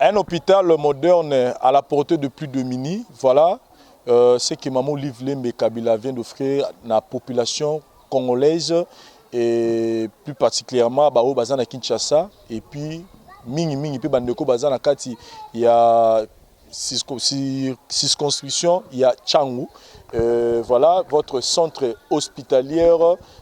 Un hôpital moderne à la portée de plus de mini, voilà ce que Maman Olive Lembe Kabila vient d'offrir à la population congolaise et plus particulièrement au bazar de Kinshasa et puis mingi puis bandeko bazar na kati il y a circonscription, il y a Tchangou. Voilà votre centre hospitalier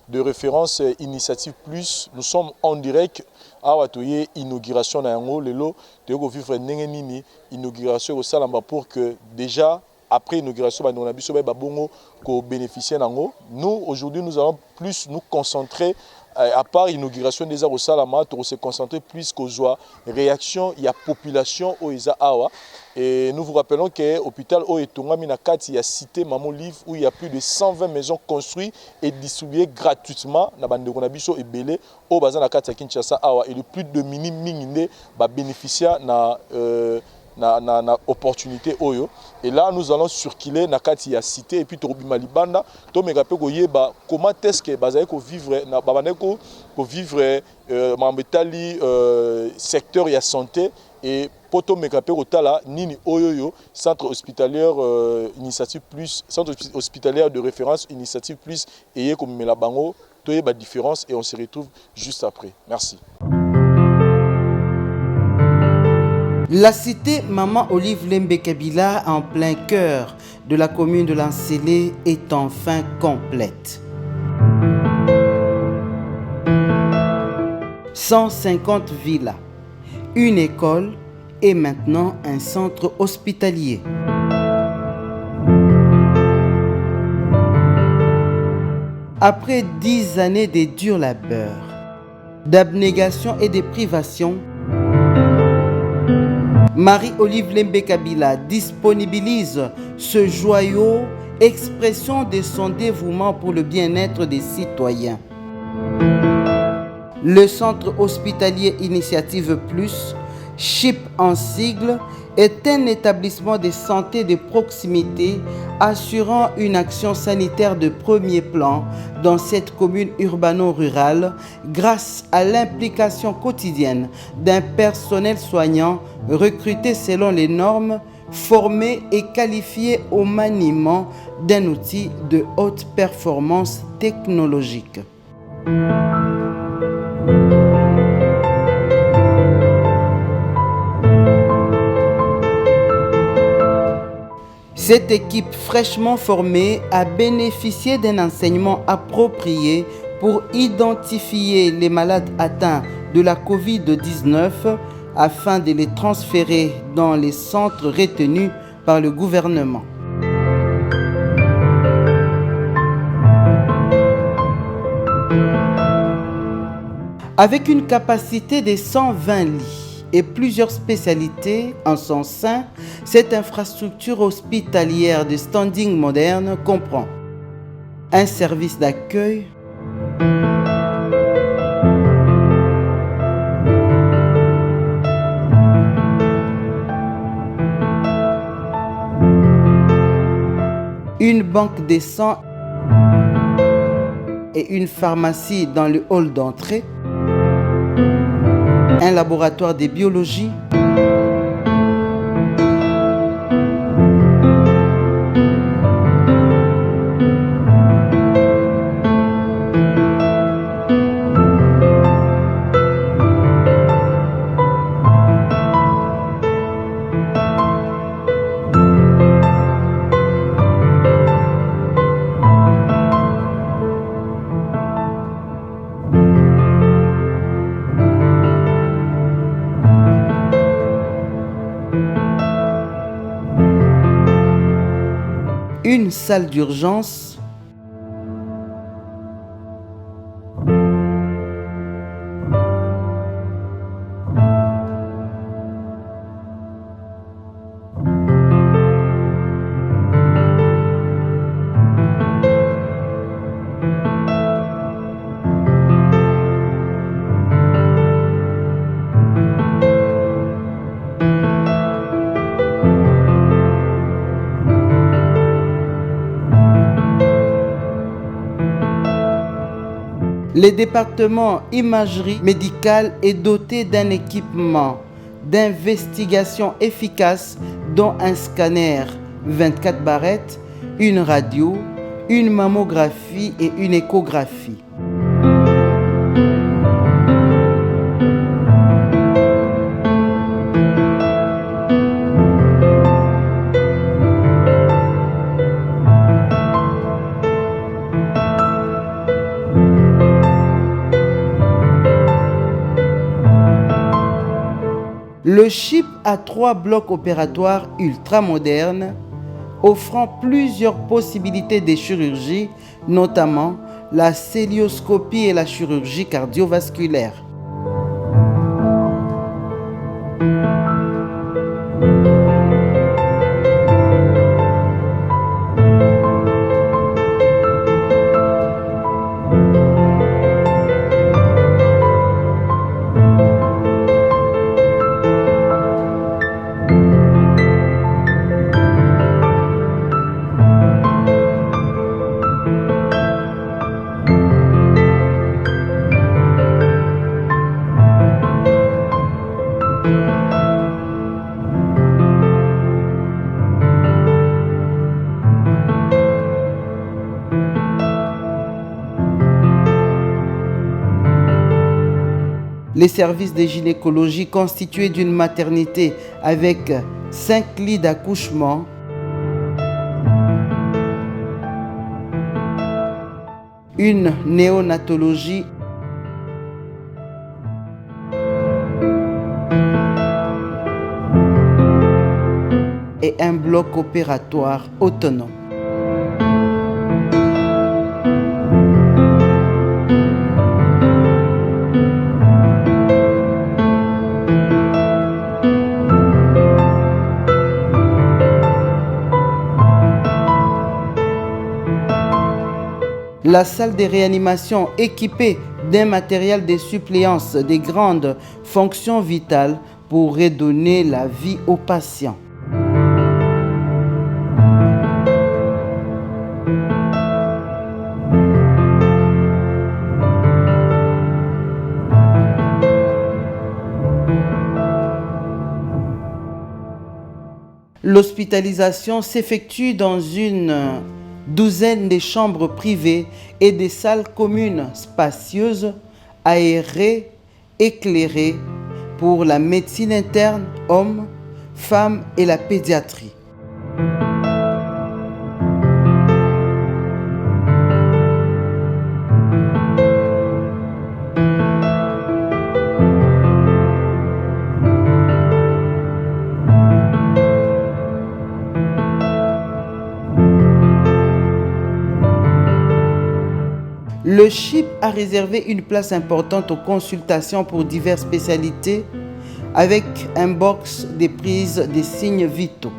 de référence Initiative Plus. Nous sommes en direct à Watoye, inauguration na yango lelo de vivre ndenge nini inauguration au Salamba pour que déjà après l'inauguration on a biso ba bongo ko bénéficier nango. Nous aujourd'hui nous allons plus nous concentrer à part l'inauguration des arts au Salama, pour se concentrer plus qu'aux joies réaction il y a population au Isa Awa. Et nous vous rappelons que l'hôpital Oetonga Minakati, il y a cité Maman Olive où il y a plus de 120 maisons construites et distribuées gratuitement na bande konabiso et belé au bazar na kati ya Kinshasa Awa et le plus de mini ba bénéficiaires na opportunité oyo. Et là nous allons circuler na kati ya cité et puis torobima libanda to megape ko yeba comment est-ce que bazali ko vivre na babaneko ko vivre mambetali secteur ya santé et poto megape ko tala nini oyoyo centre hospitalier Initiative Plus, centre hospitalier de référence Initiative Plus et comme mela bango to yeba différence et on se retrouve juste après. Merci. La cité Maman Olive Lembe Kabila, en plein cœur de la commune de Lansele, est enfin complète. 150 villas, une école et maintenant un centre hospitalier. Après 10 années de dur labeur, d'abnégation et de privation, Marie-Olive Lembe Kabila disponibilise ce joyau, expression de son dévouement pour le bien-être des citoyens. Le centre hospitalier Initiative Plus, CHIP en sigle, est un établissement de santé de proximité assurant une action sanitaire de premier plan dans cette commune urbano-rurale grâce à l'implication quotidienne d'un personnel soignant recruté selon les normes, formé et qualifié au maniement d'un outil de haute performance technologique. Cette équipe fraîchement formée a bénéficié d'un enseignement approprié pour identifier les malades atteints de la COVID-19 afin de les transférer dans les centres retenus par le gouvernement. Avec une capacité de 120 lits et plusieurs spécialités en son sein, cette infrastructure hospitalière de standing moderne comprend un service d'accueil, une banque de sang et une pharmacie dans le hall d'entrée, un laboratoire de biologie, une salle d'urgence, le département imagerie médicale est doté d'un équipement d'investigation efficace dont un scanner 24 barrettes, une radio, une mammographie et une échographie. Le CHIP a 3 blocs opératoires ultramodernes offrant plusieurs possibilités de chirurgie, notamment la cœlioscopie et la chirurgie cardiovasculaire. Les services de gynécologie constitués d'une maternité avec 5 lits d'accouchement, une néonatologie et un bloc opératoire autonome. La salle de réanimation équipée d'un matériel de suppléance des grandes fonctions vitales pour redonner la vie aux patients. L'hospitalisation s'effectue dans une douzaine de chambres privées et des salles communes spacieuses, aérées, éclairées pour la médecine interne, hommes, femmes et la pédiatrie. Le CHIP a réservé une place importante aux consultations pour diverses spécialités avec un box de prise des signes vitaux.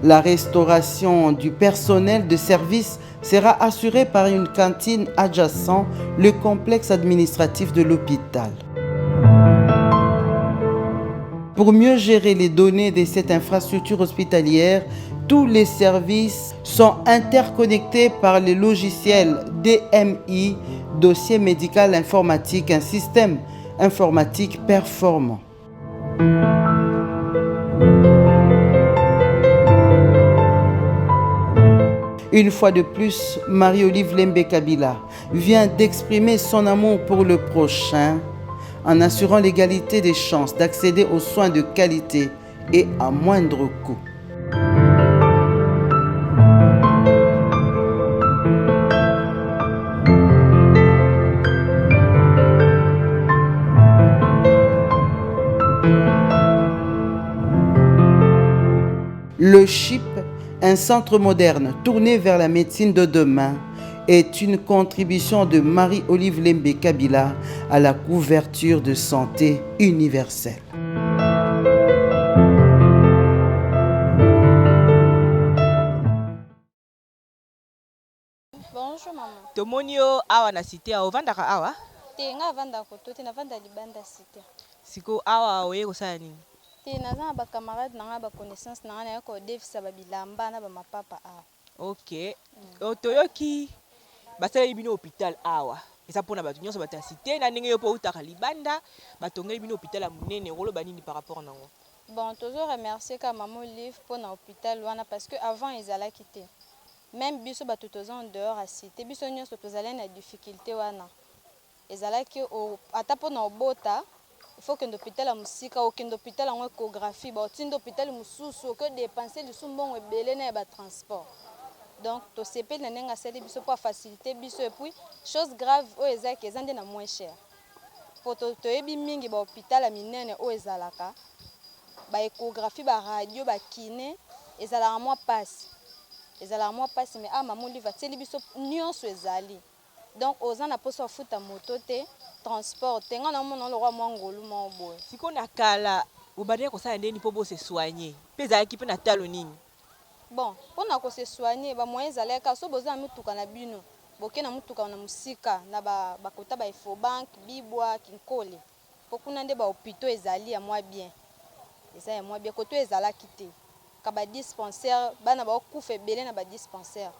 La restauration du personnel de service sera assurée par une cantine adjacente le complexe administratif de l'hôpital. Pour mieux gérer les données de cette infrastructure hospitalière, tous les services sont interconnectés par le logiciel DMI, dossier médical informatique, un système informatique performant. Une fois de plus, Marie-Olive Lembe Kabila vient d'exprimer son amour pour le prochain en assurant l'égalité des chances d'accéder aux soins de qualité et à moindre coût. Le CHIP, un centre moderne tourné vers la médecine de demain, est une contribution de Marie-Olive Lembe Kabila à la couverture de santé universelle. Bonjour maman. Tomonio awa na cité awa vandaka awa? Te nga vanda ko tote na vanda libanda cité. Siko awa oye kosala nini? te naza na bacamarade nanga baconnaissance nanga naye kodefisa babilamba na bamapapa awa. Ok. Toyoki basala bino hôpital awa. Eza mpona bato nyonso bato ya cité na ndenge yo mpo utaka libanda batongeli bino hôpital ya monene koloba nini par rapport nango. Bon, toujours remercier ka Maman Olive pour na hôpital wana parce que avant ezalaki te. Même biso bato toza en dehors à cité, biso nyonso tozali na difficulté wana. Ezalaki ata mpo na obota, il faut que l'hôpital a musika, okende hôpital en échographie, ba otinda hôpital mususu que dépenser lisu mbongo ebele na ba transport. Donc to sepeli na nenga sali biso pour faciliter biso et puis chose grave o ezaki ezande na moins cher. Pour to yebi mingi ba hôpital a minene o ezalaka. Ba échographie, ba radio, ba kiné, ezalaka moi passe. Ezalaka moi passe mais Maman Olive ateli biso nyonso ezali. Donc oza na poso futa moto te transport tenga na mona le roi mangolu mo boy. Siko na kala ubadé ko sala ndeni po bo se soigner. Peza ki pe na talo nini? Bon, pona ko se soigner ba moyen ezalaka so boza mutuka na bino. Boke na mutuka na musika na ba kota ba Info Bank, Bibwa, Kinkole. Pokuna nde ba hôpitaux ezali ya moi bien. Eza ya moi bien koto ezalaki te. Ka ba dispensaire bana ba okufa belé na ba dispensaire.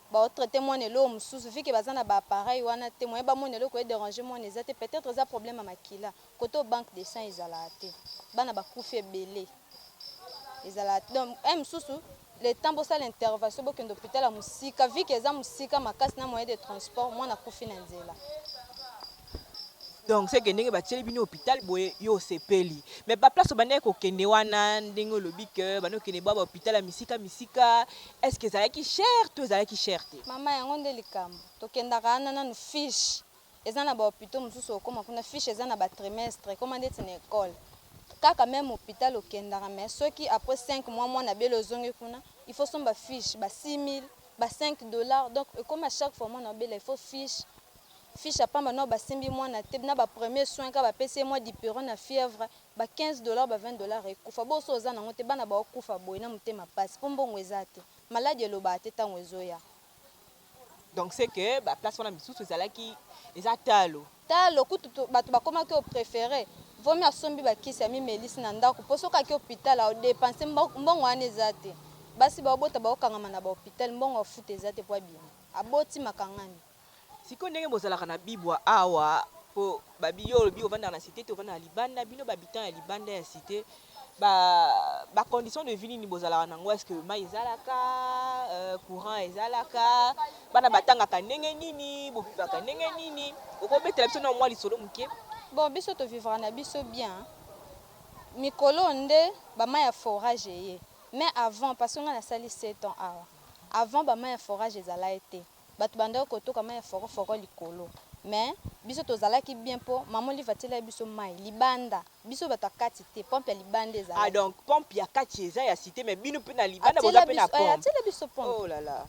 Ba traiter moi ne lo mususu fi ke bazana ba appareil wana te moi ba mo ne lo ko déranger moi ne zate peut-être ça problème à makila koto banque de sang ezala te bana ba kufa belé ezala donc mususu le temps pour ça l'intervention bo kendo hôpital à musika vi ke za musika makasi na moyen de transport moi na kufi na nzela. Donc c'est que ndenge batieli bino hôpital boye yo sepeli mais ba place bana ko kende wana ndenge lobi que bana kende ba hôpital ya misika est-ce que ça qui cher tout ça qui cher te mama yango nde likambo to kenda kana na fiche eza na ba hôpital mususu okoma kuna fiche eza na ba trimestre comment ndeti na école kaka même hôpital okenda mais ceux qui après 5 mois moi na belo zonge kuna il faut son ba fiche ba 6 000 ba $5 donc comme à chaque fois moi na belo il faut fiche à pamba no ba simbi moi na te na ba premier soin ka ba pese moi dipéron na fièvre ba $15 ba $20 ekufa bo so za na ngote bana ba okufa boy na mutema passe po mbongo ezate maladi eloba te tango ezoya. Donc c'est que ba place wana misusu ezalaki eza talo kutu bato bakomaki au préféré vaut mieux asombi bakisi ya mimelisi na ndako po soki aki hôpital a dépense mbongo wana eza te basi baobota baokangama na bahôpital mbongo afuta eza te po abima aboti makangani. Siko ndenge bozalaka na Bibwa awa po babiyo lobi ovanda na cité to ovanda na libanda bino babitant ya libanda ya cité ba condition de vie ni bozalaka nango est-ce que mai ezalaka courant ezalaka bana batangaka ndenge nini bopipaka ndenge nini okobetela biso na mwa lisolo muke. Bon biso to vivre na biso bien mikolo nde bama ya forage ye mais avant parce que on a sali 7 ans avant bama ya forage ezala été bato banda kotoka ma ya foro likolo mais biso tozalaki bien po Maman Olive atela biso mai libanda biso bato akati te pompe ya libanda ezala. Ah donc pompe ya kati eza ya cité mais bino pe na libanda boza pe na pompe. Atela biso pompe. Oh là là.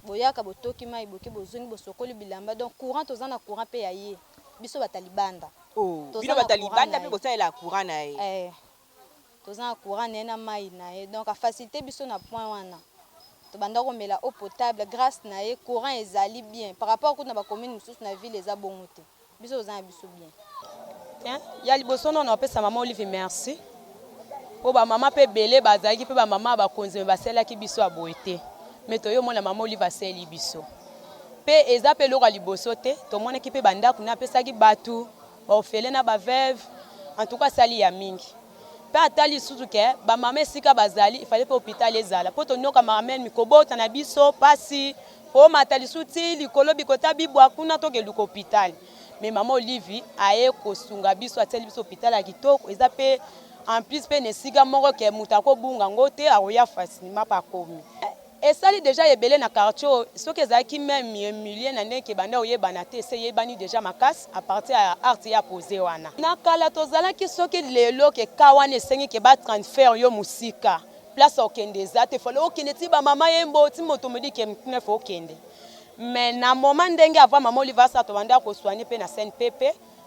Boyaka botoki mai boke bozongi bosokoli bilamba donc courant toza na courant pe ya ye biso bata libanda. Oh bino bata libanda pe bosa la courant na ye. Toza na courant na mai na ye donc a facilité biso na point wana. Tobanda ko mela eau potable grâce na ye courant ezali bien par rapport à na commune mususu na ville eza bongo te biso ozana biso bien. Tiens ya liboso non opesa Maman Olive merci po ba mama pe belé bazaki pe ba mama ba konzeme basela ki biso aboete mais to yo mona Maman Olive aseli biso pe eza pe loko liboso te to mona ki pe banda kuna pesa ki batu ba ofele na ba veuve en tout cas sali ya mingi. Pe atali susu ke ba mama esika bazali il fallait pe hôpital ezala po to nyoka mamen mikobota na biso pasi po matali suti likolo bikota bibwa kuna to ke luko hôpital mais Maman Olive aye kosunga biso ateli biso hôpital ya kitoko eza pe en plus pe nesika moko ke mutako bunga ngote aroya facilement pa komi esali déjà ebele na quartier soki ezalaki même milieu na ndenge banda oyebana te ese yebani déjà makasi à partir ya arte ya posé wana na kala tozalaki soki lelo ke ka wana esengi ke ba transfert yo musika place okende eza te fale okende ti ba mama yembo ti moto modi ke mkune fo okende mais na moment ndenge avant Maman Olive asa to banda ko soigner pe na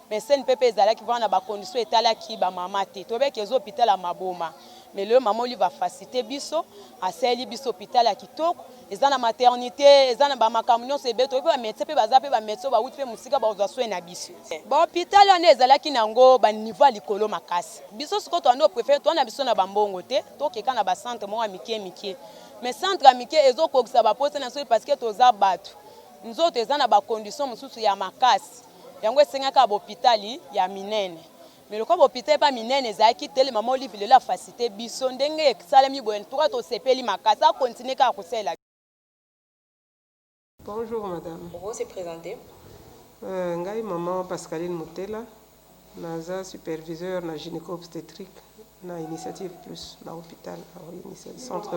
mais CNPP ezalaki wana ba condition etalaki ba mama te to beke zo hôpital ya maboma mais le maman Olive va faciliter biso aseli biso hôpital ya kitoko eza na maternité eza na ba makambo c'est beto pe ba médecin pe baza pe ba médecin ba wuti pe musika ba ozwa soin na biso ba hôpital wana ezalaki nango ba niveau likolo makasi biso siko to ando préfère to na biso na bambongo te to keka na ba centre mo mikie mais centre mikie ezokokisa ba poste na so parce que toza bato nzoto eza na ba condition mususu ya makasi yango esengaka ba hôpital ya minene mais le hôpital pas minene ezaki tele maman Olive la facilité biso ndenge salami boyen to to sepeli makasi a continuer ka kusela. Bonjour madame. Vous se présenter? Ngai maman Pascaline Mutela, naza superviseur na gynéco-obstétrique na Initiative Plus na hôpital centre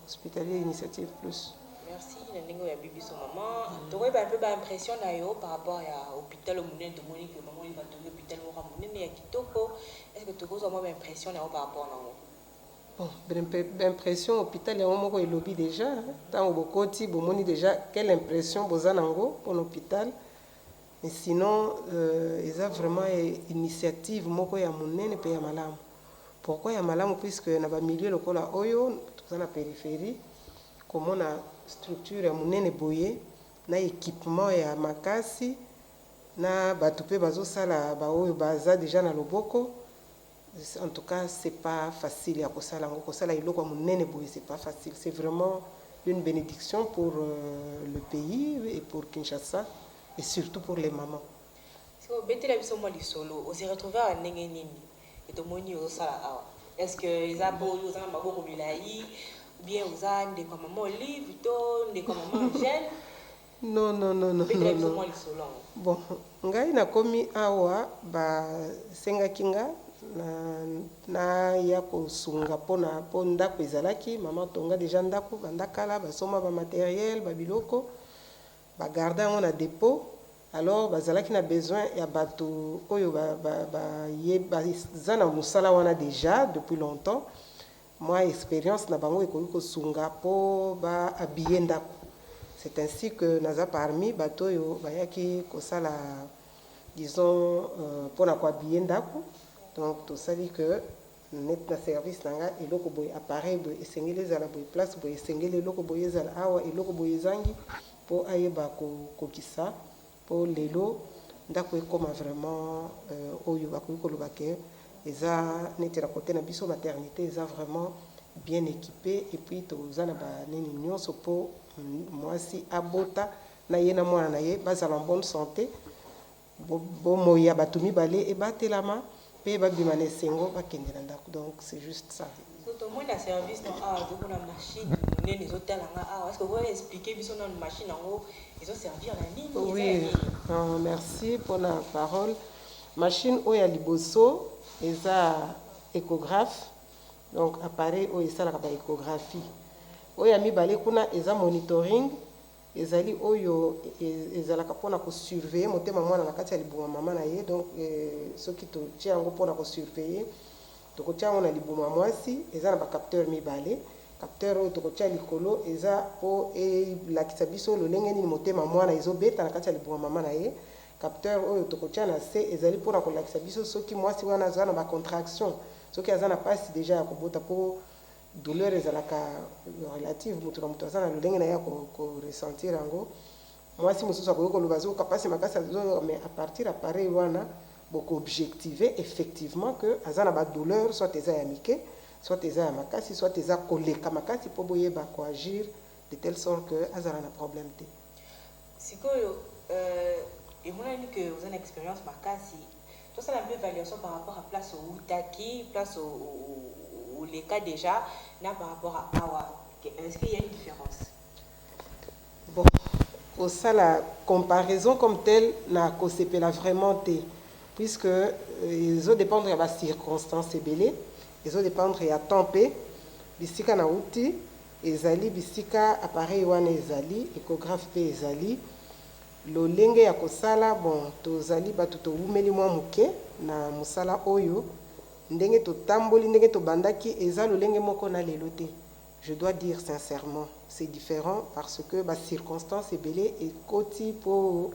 hospitalier Initiative Plus. Merci ndenge ya bibi so maman. Donc un peu d'impression na yo par rapport à hôpital au monene de Monique maman il va tomber hôpital mo monene ya kitoko. Est-ce que tu as moi impression na yo par rapport na yo? Bon, impression hôpital ya moko elobi déjà tant au bokoti bomoni déjà quelle impression boza nango pour l'hôpital. Mais sinon ils a vraiment initiative moko ya monene pe ya malamu. Pourquoi ya malamu puisque na ba milieu lokola oyo toza na périphérie comme on a structure ya monene boye na équipement ya makasi na batu pe bazosala ba oyo baza déjà na loboko. En tout cas c'est pas facile à kosala ngo kosala iloko ya monene boye c'est pas facile, c'est vraiment une bénédiction pour le pays et pour Kinshasa et surtout pour les mamans. Si vous mettez la vision moi solo, on s'est retrouvé à ndenge nini et to moni au sala awa. Est-ce que ils a beau aux en maboko milai bien aux en de comme maman Olive to de comme maman Jeanne? Non. Bon, ngai na komi awa ba senga kinga na ya kosunga pona ndako ezalaki mama tonga déjà ndako bandakala basoma ba matériel ba biloko ba garder on a dépôt alors bazalaki na besoin ya bato oyo ba zana musala wana déjà depuis longtemps moi expérience na bango ekoki kosunga po ba habiller ndako. C'est ainsi que naza parmi bato oyo bayaki kosala disons pour na ko habiller ndako. Donc tout ça dit que net na service nanga eloko boy appareil boy esengeli ezala boy place boy esengeli eloko boy ezala awa eloko boy ezangi po ayeba kokisa po lelo ndako ekoma vraiment oyo bakoki koloba ke eza neti na côté na biso maternité eza vraiment bien équipé et puis toza na ba nini nyonso po mwasi abota na ye na mwana na ye bazala en bonne santé bo moya bato mibale ebatelama. Donc c'est juste ça. Tout le monde a service dans la machine. Est-ce que vous pouvez expliquer dans une machine en haut ils ont servi à la ligne? Oui, merci pour la parole. Machine où il y a liboso, il y a échographe, donc appareil où il y a l'échographie. Où il y a mis balé kuna, il y a monitoring. Ezali oyo ezalaka pona ko surveiller motema mwana na kati ya libuma mama na ye donc soki to tia ngo pona ko surveiller to ko tia ngo na libuma mwasi eza na ba capteur mibale capteur oyo to ko tia likolo eza po lakisa biso lolenge nini motema mwana ezobeta na kati ya libuma mama na ye capteur oyo to ko tia na se ezali pona ko lakisa biso soki mwasi wana aza na ba contraction soki aza na pasi déjà ya kobota po douleur ezalaka relative mutu na mutu aza na lolenge na ye ko ressentir yango mwasi mosusu akoki koloba azokapasi makasi mais à partir appareil wana boko objectiver effectivement que aza na badouleur soit eza ya mike soit eza ya makasi soit eza koleka makasi mpo boyeba koagir de telle sorte que azala na problème te. Sikoyo emonani que vous avez une expérience makasi tosala un peu évaluation par rapport à place au Utaki, place au les cas déjà, là par rapport à Awa, est-ce qu'il y a une différence? Bon, au ça la comparaison comme telle n'a pas vraiment été, puisque ils ont dépendre de la circonstance belée, ils ont dépendre de la tempé, bisika na outil, ezali bisika appareil wana ezali, échographe pe ezali, lo lenge ya kosala bon tozali batu to umeli mwa muke na musala oyo. Ndenge to tamboli ndenge to bandaki eza lolenge moko na lelo te. Je dois dire sincèrement, c'est différent parce que ba circonstance ebele et koti po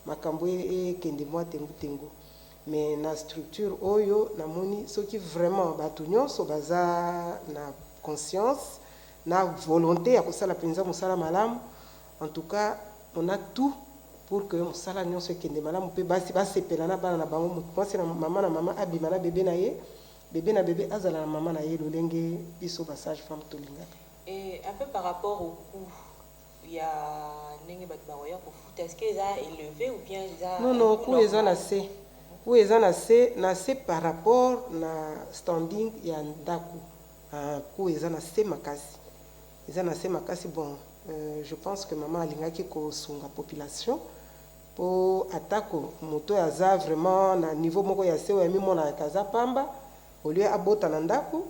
makambo e kende moi tengu. mais na structure oyo namoni soki vraiment bato nyonso baza na conscience na volonté ya kosala mpenza mosala malamu. En tout cas on a tout pour que mosala nyonso ekende malamu mpe basi basepela na bana na bango. Mwasi na mama abima na bebe na ye, bebe na bebe azala na mama na ye lolenge biso ba sage femme tolingaka. Et un peu par rapport au coût, il y a n'engue bat baroya pour foot, est-ce que ça élevé ou bien ça non coût eza na se. Coût eza na se par rapport na standing ya ndako. Coût eza na se makasi. Eza na se makasi. Bon, je pense que maman alingaki ko sunga population pour atako moto ya za vraiment na niveau moko ya se o yami mona kaza pamba au lieu abota na ndako.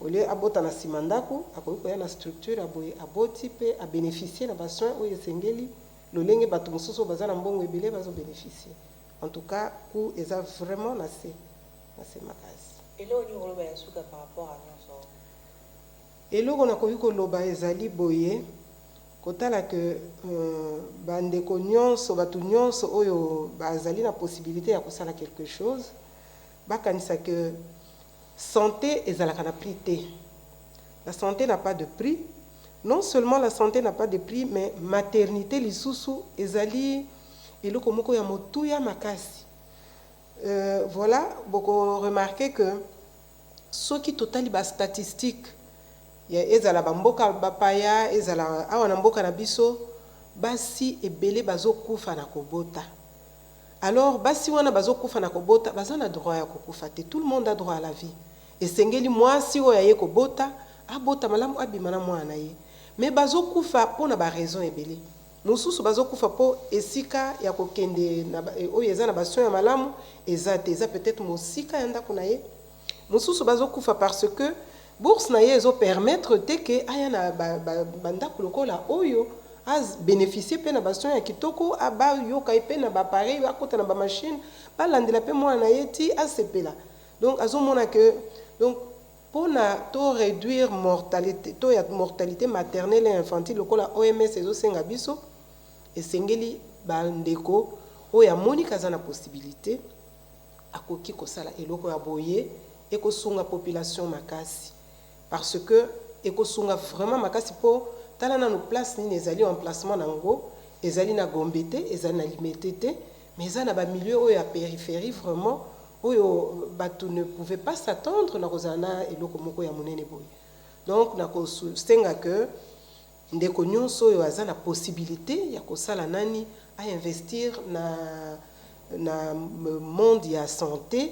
Au lieu abota na simandako akoki koya na structure aboye aboti pe a bénéficier na basoin oyo esengeli lolenge bato mosusu baza na mbongo ebele bazo bénéficier. En tout cas coût eza vraiment na se makasi. Et là on y a suka par rapport à nyonso eloko nakoki koloba ezali boye kotala ke bandeko nyonso bato nyonso oyo bazali na possibilité ya kosala quelque chose bakanisa que santé ezalaka na prix te. La santé n'a pas de prix. Non seulement la santé n'a pas de prix, mais maternité lisusu ezali eloko moko ya motuya makasi. Voilà, beaucoup remarqué que soki totali ba statistique ya ezala bamboka bapaya ezala awa na mboka na biso basi ebele bazokufa na kobota. Alors basi wana bazokufa na kobota baza na droit ya kokufa te. Tout le monde a droit à la vie. Esengeli mwasi oyo aye kobota abota malamu abima na mwana ye. Mais bazokufa pona ba raison ebele. Mosusu bazokufa po esika ya kokende na oyo eza na baso ya malamu eza te, eza peut-être mosika ya ndako na ye. Mosusu bazokufa parce que bourse na ye ezo permettre te ke aya na bandako lokola oyo az bénéficier pe na baso ya kitoko aba yoka pe na ba pareil akota na ba machine balandela pe mwana ye ti asepela. Donc azomona que donc pour to réduire mortalité maternelle et infantile lokola OMS ezosenga biso esengeli bandeko oyo amoni kaza na possibilité akoki kosala eloko ya boye ekosunga population makasi parce que ekosunga vraiment makasi po tala na no place ni ezali emplacement nango ezali na Gombete ezali na Limete mais ezali na ba milieu oyo ya périphérie vraiment oyo bato ne pouvait pas s'attendre na kozana eloko moko ya monene boye. Donc na kosenga que ndeko nyonso oyo aza na possibilité ya kosala nani a investir na monde ya santé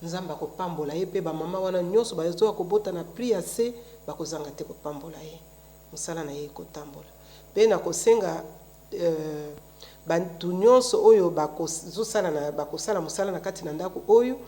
nzamba ko pambola ye pe ba mama wana nyonso bazo kobota na prix ya se bakozanga te ko pambola ye musala na ye ko tambola pe na kosenga bantu nyonso oyo bakosala musala na kati na ndako oyo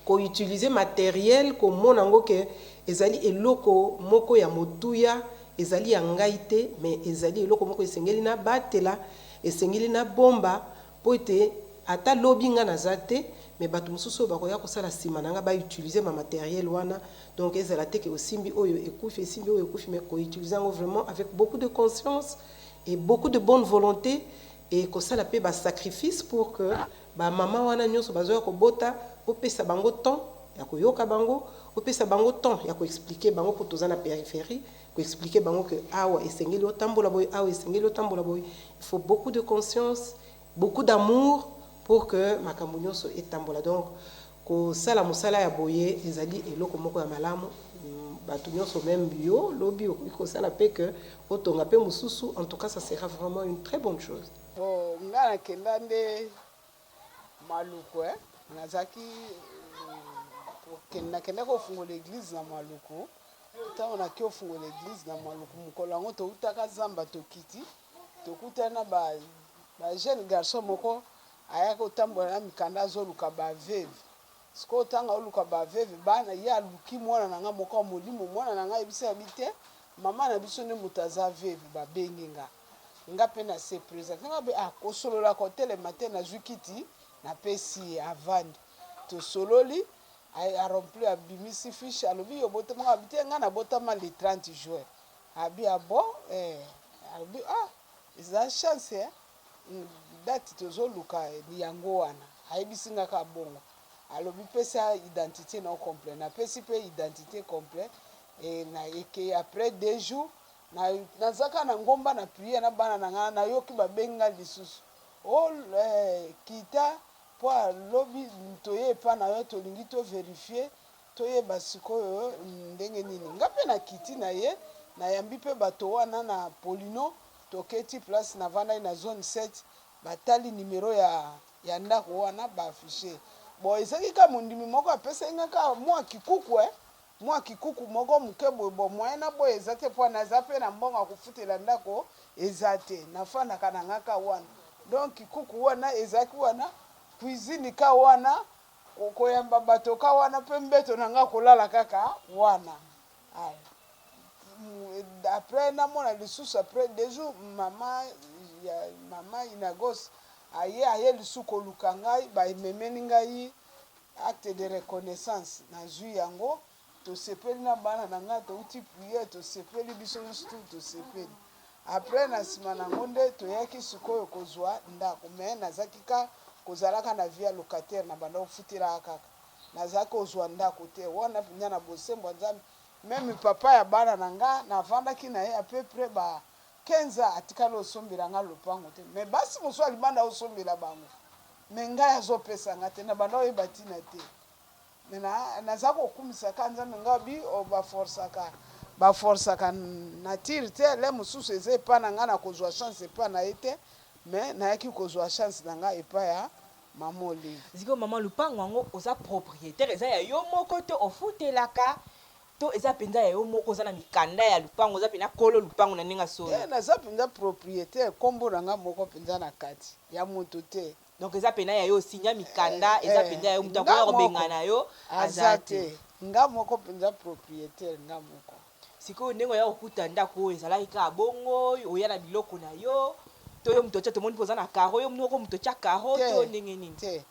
ko utiliser matériel ko mona ngo ke ezali eloko moko ya motuya ezali ya ngai te mais ezali eloko moko esengeli na batela esengeli na bomba po ete ata lobinga na zate mais bato mosusu bakoya kosala sima nanga ba utiliser ma matériel wana donc ezala te ke osimbi oyo ekufi esimbi oyo ekufi mais ko utiliser ngo vraiment avec beaucoup de conscience et beaucoup de bonne volonté et kosala pe ba sacrifice pour que ba mama wana nyonso bazoya kobota opesa bango temps ya koyoka bango opesa bango temps ya ko expliquer bango pour toza na périphérie ko expliquer bango que awa esengeli otambola boy awa esengeli otambola boy. Il faut beaucoup de conscience, beaucoup d'amour pour que makambo nyonso etambola. Donc ko sala musala ya boye ezali eloko moko ya malamu bato nyonso même bio lobi ko sala pe que otonga pe mususu. En tout cas ça sera vraiment une très bonne chose. Bon ngana kenda nde maluku nazaki kenda ko fungola l'église na maluku ntango naki ofungola l'église na maluku mokolo yango toutaka zamba tokiti tokutana ba jeune garçon moko ayaka otambola na mikanda azoluka baveve siko otanga oluka baveve bana ye aluki mwana na nga moko molimo mwana na nga yebisa yabi te mama na biso nde moto aza veve babengi nga mpe na surprise nga be kosolola kotelema te nazwi kiti napesi avandi tosololi arempli abimisi fiche alobi yo botama abi te nga nabotama le 30 juin abi bon alobi eza chance date tozoluka ni yango wana ayebisi nga ka bongo alobi pesa identité non complet na pesi pe identité complet et na eke après 2 jours nazaka na ngomba na prier na bana na nga na yoki babenga lisusu kita po alobi toye epa na yo tolingi to vérifier toyeba sikoyo ndenge nini nga mpe na kiti na ye nayambi mpe bato wana na Polino toketi place na vanda na zone 7 batali numero ya ndako wana baafishe bon ezaki ka mondimi moko apesa nga ka mwa kikuku moko moke boye bon moyen na boye eza te mpo naza mpe na mbongo akofutela ndako eza te nafandaka na nga ka wana donc kikuku wana ezaki wana cuisine ka wana koyamba bato ka wana mpe mbeto na nga kolala kaka wana après namona lisusu après 2 jours mama Inagos aye lisusu koluka ngai baememeli ngai acte de reconnaissance nazwi yango tosepeli na bana na ngai touti priere tosepeli biso nyonso tosepeli après na nsima nango nde toyaki sikoyo kozwa ndako me nazaki ka kozalaka na vie ya locataire na banda kofutelaka kaka nazaki kozwa ndako te wana mpenza na bosembo nzambe meme papa ya bana na nga navandaki na ye à peu près 15 ans atikali osombela nga lopango te me basi mosu alibanda osombela bango me ngai azopesa te na banda oyeba ntina te me naza kokumisaka nzambe ngai bi baforsaka natire te le mosusu eza epa na ngai na kozwa chance epa na ye te me nayaki kozwa chance na ngai epa ya mama Olive. Ziko mama lupango yango oza propriétaire eza ya yo moko te ofutelaka to eza penza ya yo moko oza na mikanda ya lupango oza pena kolo lupango na ndenge solo naza penza propriétaire kombo na nga moko penza na kati ya moto te donc eza pena ya yo sinya mikanda eza penza ya yo moto akoya kobenga na yo aza te nga moko penza propriétaire nga moko sikoyo ndenge oya kokuta ndako oyo ezalaki kaka bongo oya na biloko na yo to yo moto otya tomoni mpo oza na karo yo moko moto otya karo to ndenge nini te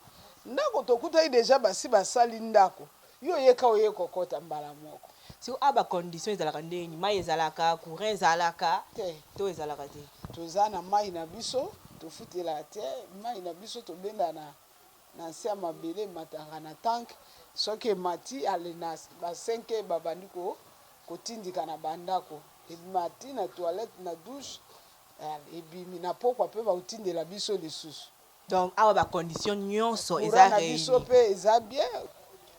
ndako tokutaki deja basi basali ndako yo yeka oye kokota mbala moko siko a bacondition ezalaka ndenge mai ezalaka courant ezalaka to ezalaka te toza na mai na biso tofutela te mai na biso tobenda na nse ya mabele emataka na tank soki emati ale na ba5 babandi kotindika na bandako emati na toilette na douche ebimi na pokwa mpe baotindela biso lisusu donc awa bacondition nyonso eza na biso mpe eza bien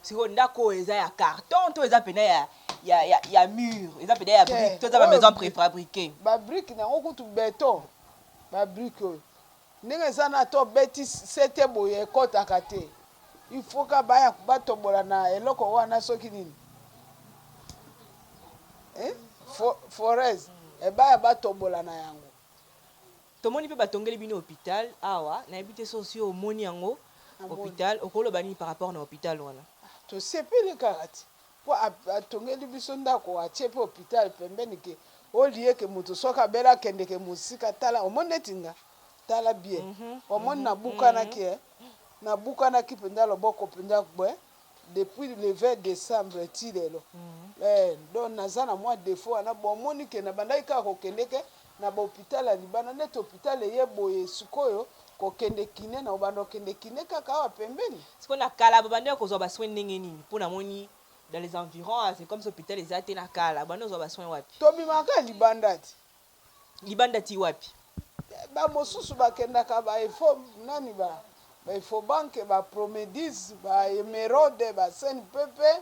siko ndako oyo eza ya carton to eza pena ya mur eza pena ya brique to eza ba maison préfabriquée ba brique nango kutu beton ba brique oyo ndenge eza na to beti sete boye ekotaka te il faut ka baya batobola na eloko wana soki nini forest ebaya batobola na yango tomoni mpe batongeli bino hôpital awa nayebi te sosi omoni yango hôpital okoloba nini par rapport na hôpital wana tosepeli kaka ti po atongeli biso ndako atie mpe hôpital pembeni ke olie ke moto soki abeli akendeke mosika tala omoni neti nga tala bien omoni nabukanaki mpenza loboko mpenza bwe depuis le 20 décembre ti lelo donc naza na mwa défaut wana bomoni ke na bandaki kaka kokendeke na bahôpital ya libanda neti hôpital eye boye sikoyo kokende kine na obanda okende kine kaka awa pembeni siko na kala babandi kozwa basoin ndenge nini mpo namoni dans les environs c'est comme ça hôpital eza te na kala bandi ozwa basoin wapi tobimaka libanda ti libanda ti wapi bamosusu bakendaka baefo nani baefo banke bapromedis baemerode basene pepe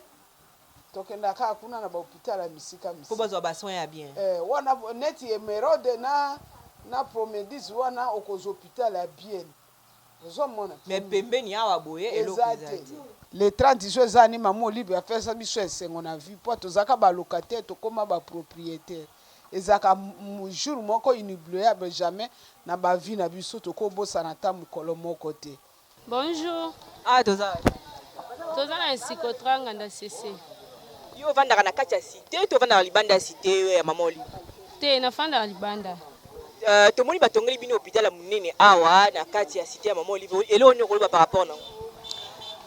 tokendaka kuna na bahôpital ya misika mpo bazwa basoin ya bien wana neti emerode na promedis wana okozwa hôpital ya bien ozomona mais pembeni awa boye eloko eza te le 30 jours eza ni mama Olive apesa biso esengo na vie mpo tozalaka balocataire tokóma bapropriétaire ezalaka jour moko inoubliable jamais na bavie na biso tokobosana ata mokolo moko te. Bonjour. Toza na Sikotranga nda CC. Yo vandaka na kati ya cité to vandaka libanda ya cité ya mama Olive te na fanda libanda tomoni batongeli bino hôpital ya munene awa na kati ya cité ya mama Olive elo ni okoloba par rapport na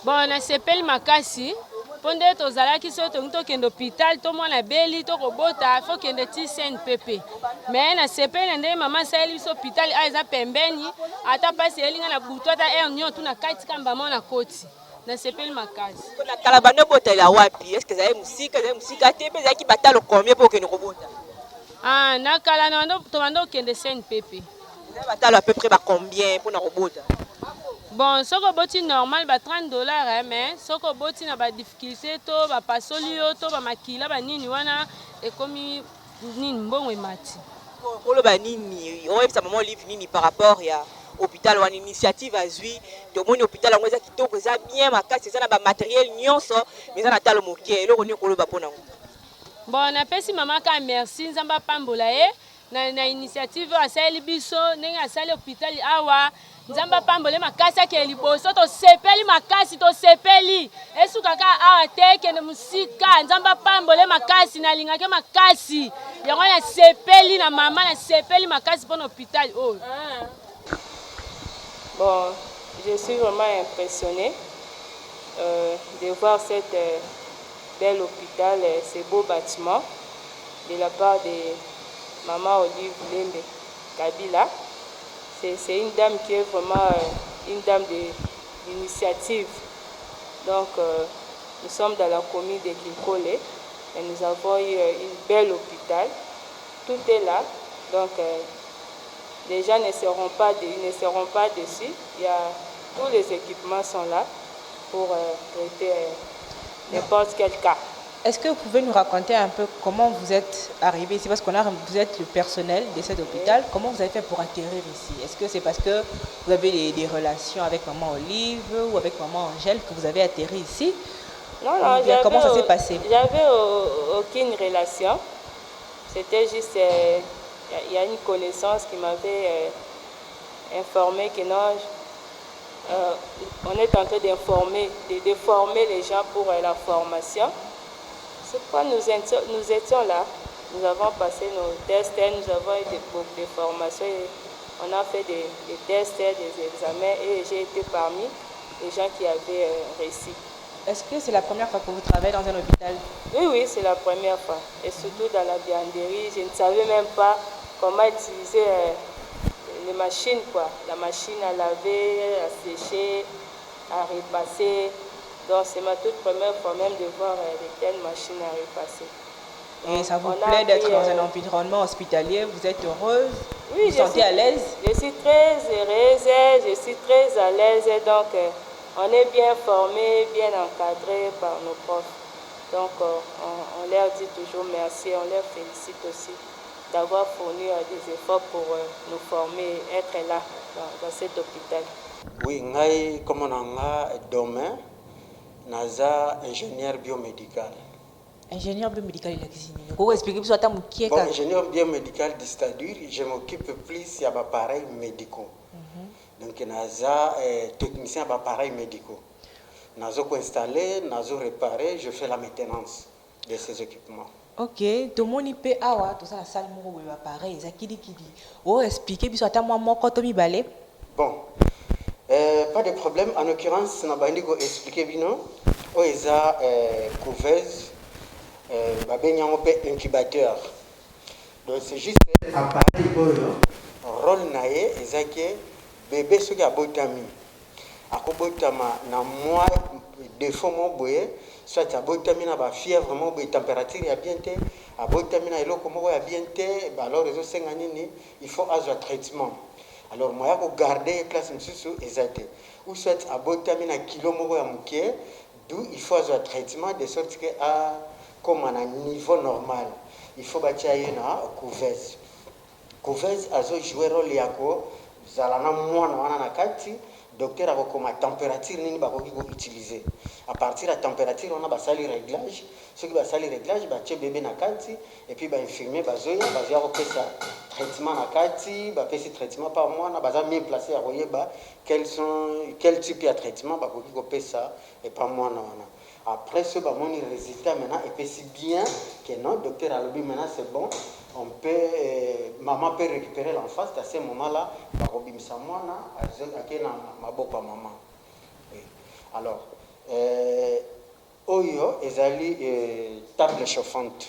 bon na sepeli makasi mpo nde tozalaki soki tongi tokende hôpital to mwana beli tokobota fo kende ti CNPP me nasepeli na ndenge mama asaleli biso hôpital a eza pembeni ata mpasi elinga na butu ata aire nio tuna kati kamba mwa na koti nasepeli makasi. Na kala bando botela wapi? Est-ce que ezali musika te mpe ezalaki batalo combien mpo okende kobota? Na kala na tobanda okende CNPP. Ezali batalo à peu près ba combien mpona kobota? Bon, soko oboti normal ba $30 mais soko oboti na ba difficulté to ba pasoli yo to ba makila ba nini wana ekomi nini mbongo emati. Koloba nini oyebisa maman Olive nini par rapport ya hôpital wana initiative azwi tomoni hôpital yango eza kitoko eza bien makasi eza na ba matériel nyonso mais eza na talo moke eloko nini koloba mpona ngo? Bon, napesi mama ka merci nzamba apambola ye na initiative asaleli biso ndenge asali hôpital awa nzamba apambole makasi ake liboso tosepeli makasi tosepeli esuka ka awa te kende musika nzamba apambole makasi nalingaki makasi yango nasepeli na mama nasepeli makasi mpona hôpital oyo. Bon, je suis vraiment impressionnée de voir cette bel hôpital, ce beau bâtiment de la part de Maman Olive Lembe Kabila. C'est une dame qui est vraiment une dame d'initiative. Donc, nous sommes dans la commune de Kinkole et nous avons eu une belle hôpital. Tout est là. Donc, les gens ne seront pas dessus. Tous les équipements sont là pour traiter n'importe quel cas. Est-ce que vous pouvez nous raconter un peu comment vous êtes arrivé ici? Parce que vous êtes le personnel de cet hôpital. Oui. Comment vous avez fait pour atterrir ici? Est-ce que c'est parce que vous avez des relations avec Maman Olive ou avec Maman Angèle que vous avez atterri ici? Non, comment ça s'est passé? J'avais aucune relation. C'était juste... Il y a une connaissance qui m'avait informé que non, on est en train de former les gens pour la formation. C'est pourquoi nous étions là. Nous avons passé nos tests, nous avons eu des formations. On a fait des tests, des examens et j'ai été parmi les gens qui avaient réussi. Est-ce que c'est la première fois que vous travaillez dans un hôpital? Oui, c'est la première fois. Et surtout dans la vianderie, je ne savais même pas comment utiliser les machines, quoi. La machine à laver, à sécher, à repasser. Donc c'est ma toute première fois même de voir de telles machines à repasser. Et ça vous plaît d'être dans un environnement hospitalier? Vous êtes heureuse? Oui, vous vous sentez à l'aise? Je suis très heureuse, je suis très à l'aise. Donc on est bien formé, bien encadré par nos profs. Donc on leur dit toujours merci, on leur félicite aussi d'avoir fourni des efforts pour nous former, être là dans cet hôpital. Oui, ngai comme on a domaine, naza ingénieur biomédical. Ingénieur biomédical, il existe. Comment expliquer ça à mon qui? Bon, ingénieur biomédical, c'est-à-dire je m'occupe plus des appareils médicaux. Donc naza technicien d'appareils médicaux. Nazo installer, nazo réparer, je fais la maintenance de ces équipements. Ok, tout le monde peut avoir tout ça la salle où il appareil, ça qui dit. Oh, expliquez puis ça moi quand on balai. Bon, pas de problème. En l'occurrence, na bandi ko expliquer bino. O eza couveuse, babenya ngope incubateur. Donc c'est juste appareil boyo. Rôle nae eza que bébé soki abotami. Akobotama na moi défaut mo boye. Soit abotami na ba fièvre mo boye température ya bien té, abotami na eloko moko ya bien té, alors les autres nini, il faut avoir traitement. Alors moi ko garder classe msusu ezate. Ou soit abotami na kilo moko ya muké, d'où il faut avoir traitement de sorte que à comme à un niveau normal. Il faut batia na couveuse. Couveuse azo jouer rôle yako zalana mwana wana na kati. Docteur a comme température nini bakoki ko utiliser. À partir de la température on a basali réglage. Ce qui basali réglage ba tie bébé na kati et puis ba infirmier bazoya bazia ko pesa traitement na kati, ba pesa traitement par mois na baza bien placé à koyeba quel type de traitement bakoki ko pesa et par mois na wana. Après ce ba moni résultat maintenant et puis si bien que non docteur a dit maintenant c'est bon. On peut, maman peut récupérer l'enfant, à ce moment-là, maman. Oui. Alors, oyo ezali table chauffante.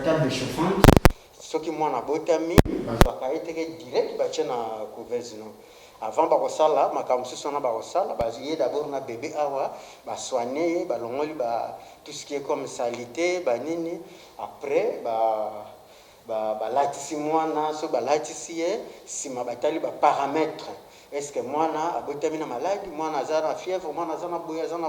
Table chauffante soki mwana botami bazwaka ye teke direct batie na couveuse no. Avant bakosala makambo mosusu wana bakosala baye d'abord na bébé awa basoigne ye balongoli tout ce qui est comme salité banini. Après balatisi mwana so balatisi ye nsima batali baparamètre. Est-ce que mwana abotami na maladi, mwana aza na fièvre, mwana aza na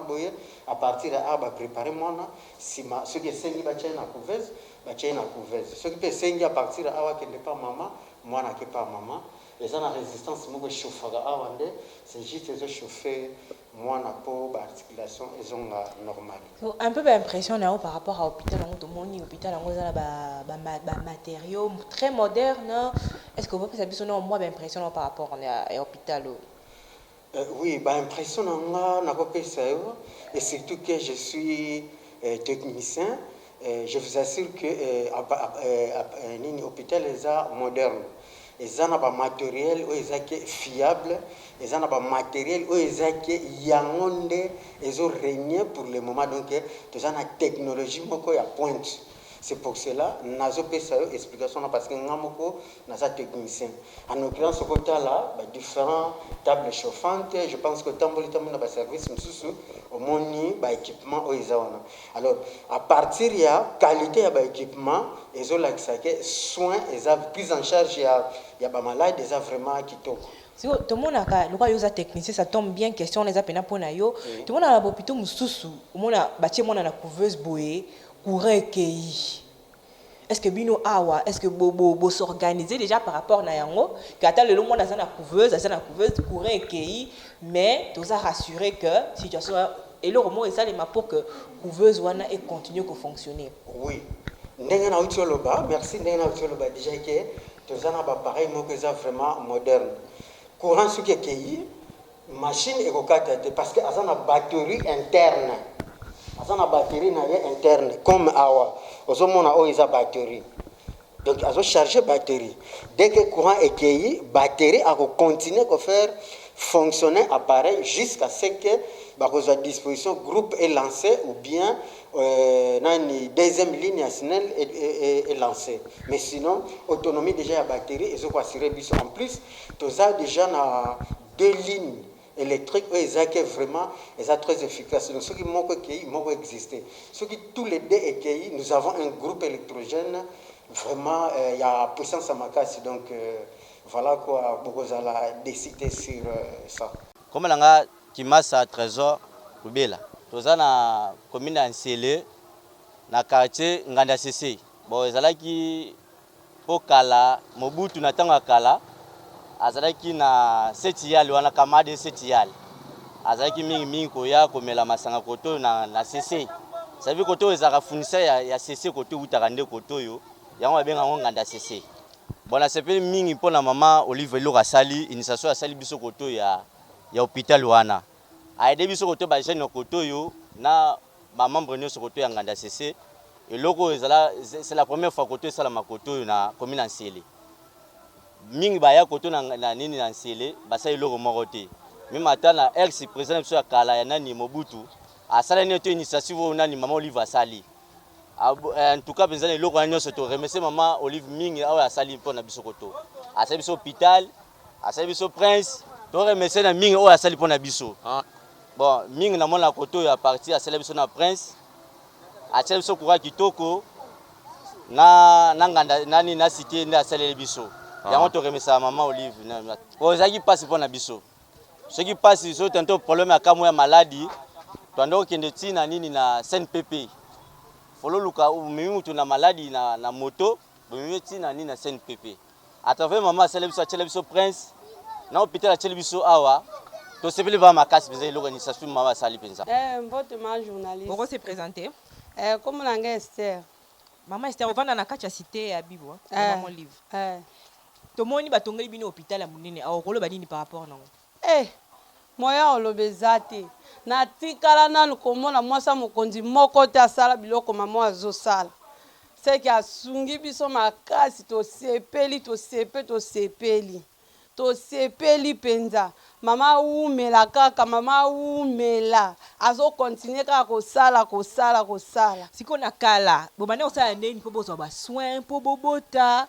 boye, à partir de là préparer mwana nsima soki esengi batie na couveuse batie na couveuse. Soki mpe esengi à partir de là akende pa mama mwana ake pa mama. Eza na résistance moko eshofaka awa nde c'est juste ezochauffe mwana po baarticulation ezonga normale. So, un peu d'impression par rapport à l'hôpital, tout le monde l'hôpital a matériaux très modernes. Est-ce que vous avez moins d'impression par rapport à l'hôpital? Oui, impression et surtout que je suis technicien. Je vous assure que l'hôpital est moderne. Ils ont un matériel fiable, ils ont un matériel ils ont régné pour le moment. Donc, ils ont une technologie à pointe. C'est pour cela que nous avons une explication parce que nous sommes techniciens. En l'occurrence, ce côté-là, différentes tables chauffantes, je pense que tant que service, au moins, équipement. Alors, à partir de la qualité de l'équipement, ils ont les soins, ils ont pris en charge, il y a des malades, ils ont vraiment quitté. Si tout le monde a technicien, ça tombe bien, question les appels pour nayo. Tout le monde a l'hôpital mususu, tout le monde a bâti mon na couveuse boé, courant qui. Est-ce que bino awa, est-ce que bo s'organiser déjà par rapport na yango, que attend le monde a na couveuse courant qui, mais tu as rassuré que situation et le moment ça les pour que couveuse wana et continue à fonctionner. Oui. Ndenga na utoloba, merci ndenga na utoloba déjà que tu as un appareil vraiment moderne. Courant sur qui machine et parce que a une batterie interne. A une batterie interne comme awa. Ozomona o isa batterie. Donc azo charger batterie. Dès que courant est qui batterie a continuer à faire fonctionner l'appareil jusqu'à ce que à disposition groupe est lancé ou bien une deuxième ligne nationale est lancée. Mais sinon, autonomie déjà à batterie et en plus, tout ça déjà na deux lignes électriques et vraiment très efficace. Donc ce qui manque exister. Ce qui tous les deux est nous avons un groupe électrogène vraiment il y a puissance à ma casse donc voilà quoi beaucoup à décider sur ça. Comme l'anga qui massa trésor kubela. Toza na commune Nsele na quartier Nganda CC. Bon ezalaki pokala Mobutu na tanga kala azalaki na setiyali wana kamade setiyali. Azalaki mingi koya komela masanga koto na CC. Sabi koto ezaka fournisseur ya CC koto utakande koto yo. Yango benga Nganda CC. Bona sepeli mingi pona mama Olive Loka sali initiation ya sali biso koto ya hôpital wana. Aide biso koto ba jeune koto yo na maman Bruno koto ya Nganda CC et loko c'est la première fois koto sala makoto na commune Nsele. Mingi ba ya koto na nini na Nsele ba sa loko moko te. Même atana ex président biso ya kala ya nani Mobutu asala ne to initiative nani maman Olive sali. En tout cas benza loko na nyonso to remercier maman Olive mingi awa sali pona biso koto. Asali biso hôpital, asali biso prince, to remercier na mingi oya sali pona biso. Bon, mingi na mona koto ya parti a célébrer son prince. A célébrer son courage kitoko na nganda nani na cité na célébrer biso. Ya on te remercier maman Olive na. Ozaki passe pona biso. Ce qui passe so tantôt problème ya kamwa maladie. Twando kende tina nini na CNPP. Folo luka mimi tu na maladie na moto, mimi tina nini na CNPP. À travers maman célébrer son prince. Na hôpital a célébrer so awa. To sepeli va ma casse bizai l'organisation mama sali penza. Votre ma journaliste. Pourquoi se présenter? Comme l'anga Esther. Maman Esther ovanda na kacha cité ya Bibo, maman Olive. To moni batongeli bino hôpital ya munene a okolo badini par rapport nango. Moya olobezate. Na tikala nanu komona mwasa mokonzi moko te asala biloko mama azosala. C'est que asungi biso makasi to sepeli. tosepeli mpenza mama umela kaka mama umela azokontinue kaka kosala sikoyo na kala bobande kosala ndeni mpo bozwa basoin mpo bobota